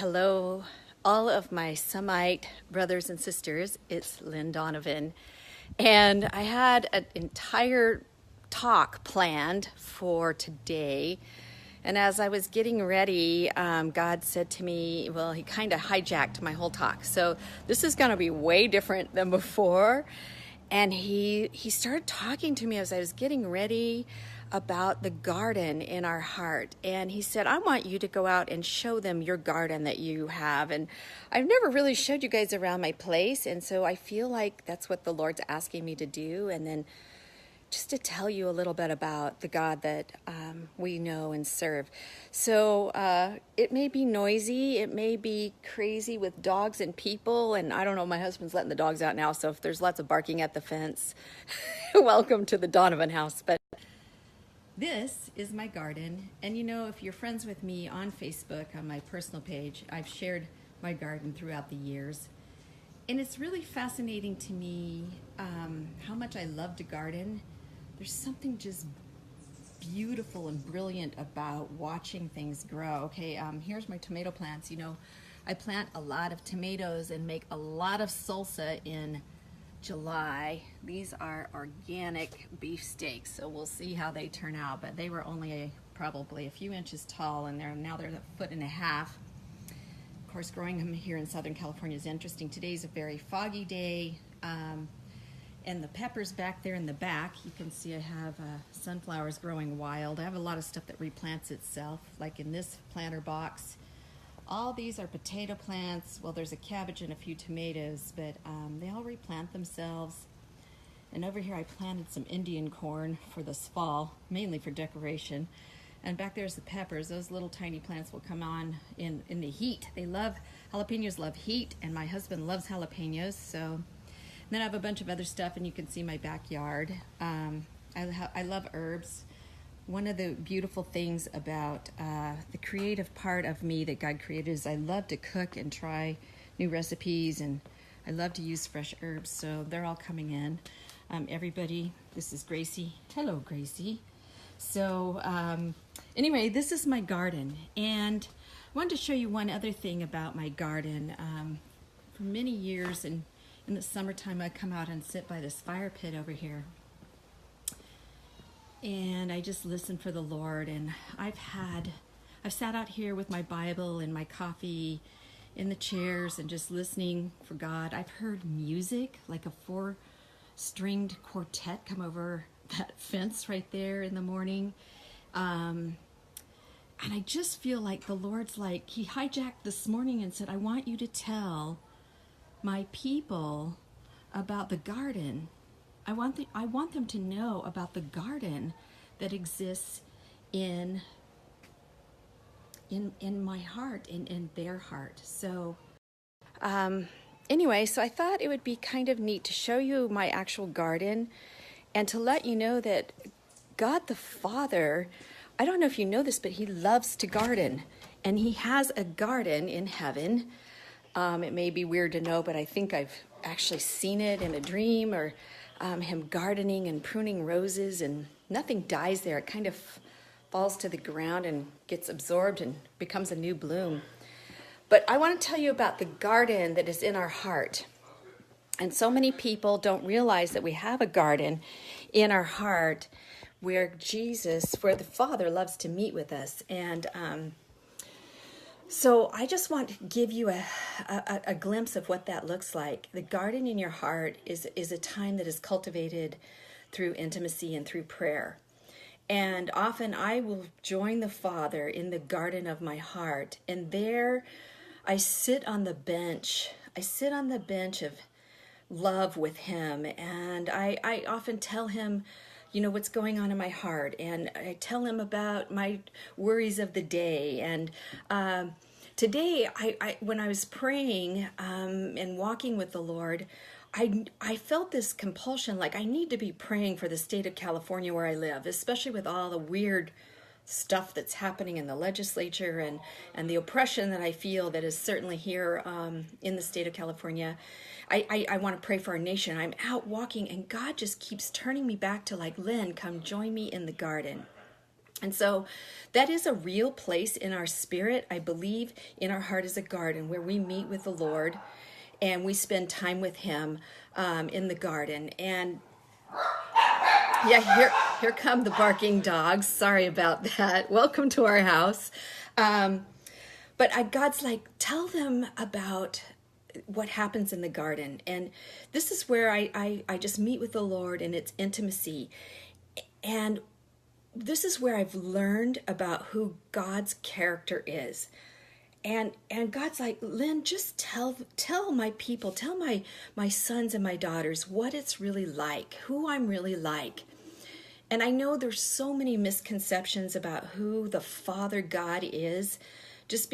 Hello, all of my Semite brothers and sisters. It's Lynn Donovan. And I had an entire talk planned for today. And as I was getting ready, God said to me, well, he kind of hijacked my whole talk. So this is going to be way different than before. And he started talking to me as I was getting ready about the garden in our heart. And he said, I want you to go out and show them your garden that you have. And I've never really showed you guys around my place. And so I feel like that's what the Lord's asking me to do. And then just to tell you a little bit about the God that we know and serve. So it may be noisy, it may be crazy with dogs and people, and I don't know, my husband's letting the dogs out now, so if there's lots of barking at the fence, welcome to the Donovan house. But this is my garden, and you know, if you're friends with me on Facebook, on my personal page, I've shared my garden throughout the years. And it's really fascinating to me how much I love to garden. There's something just beautiful and brilliant about watching things grow. Okay, here's my tomato plants. You know, I plant a lot of tomatoes and make a lot of salsa in July. These are organic beefsteaks, so we'll see how they turn out. But they were only probably a few inches tall, and now they're 1.5 feet. Of course, growing them here in Southern California is interesting. Today's a very foggy day. And the peppers back there in the back, you can see I have sunflowers growing wild. I have a lot of stuff that replants itself, like in this planter box. All these are potato plants. Well, there's a cabbage and a few tomatoes, but they all replant themselves. And over here I planted some Indian corn for this fall, mainly for decoration. And back there's the peppers. Those little tiny plants will come on in the heat. Jalapenos love heat, and my husband loves jalapenos, so. And then I have a bunch of other stuff, and you can see my backyard. I love herbs. One of the beautiful things about the creative part of me that God created is I love to cook and try new recipes, and I love to use fresh herbs, so they're all coming in. Everybody, this is Gracie. Hello, Gracie. So anyway, this is my garden, and I wanted to show you one other thing about my garden. For many years, and in the summertime, I come out and sit by this fire pit over here. And I just listen for the Lord. And I've sat out here with my Bible and my coffee in the chairs and just listening for God. I've heard music, like a 4-stringed quartet come over that fence right there in the morning. And I just feel like the Lord's like, he hijacked this morning and said, I want you to tell my people about the garden. I want them to know about the garden that exists in my heart, in their heart. So anyway, so I thought it would be kind of neat to show you my actual garden and to let you know that God the Father, I don't know if you know this, but he loves to garden, and he has a garden in heaven. It may be weird to know, but I think I've actually seen it in a dream, or him gardening and pruning roses, and nothing dies there. It kind of falls to the ground and gets absorbed and becomes a new bloom. But I want to tell you about the garden that is in our heart. And so many people don't realize that we have a garden in our heart where the Father loves to meet with us. And so I just want to give you a glimpse of what that looks like. The garden in your heart is a time that is cultivated through intimacy and through prayer. And often I will join the Father in the garden of my heart. And there I sit on the bench. I sit on the bench of love with him. And I often tell him, you know, what's going on in my heart. And I tell him about my worries of the day. And today, when I was praying and walking with the Lord, I felt this compulsion, like I need to be praying for the state of California where I live, especially with all the weird stuff that's happening in the legislature and the oppression that I feel that is certainly here in the state of California. I want to pray for our nation. I'm out walking, and God just keeps turning me back to, like, Lynn, come join me in the garden. And so that is a real place in our spirit. I believe in our heart is a garden where we meet with the Lord and we spend time with him in the garden. And yeah, here come the barking dogs. Sorry about that. Welcome to our house. But God's like, tell them about what happens in the garden. And this is where I just meet with the Lord, and it's intimacy. And this is where I've learned about who God's character is. And God's like, Lynn, just tell my people, tell my sons and my daughters what it's really like, who I'm really like. And I know there's so many misconceptions about who the Father God is, just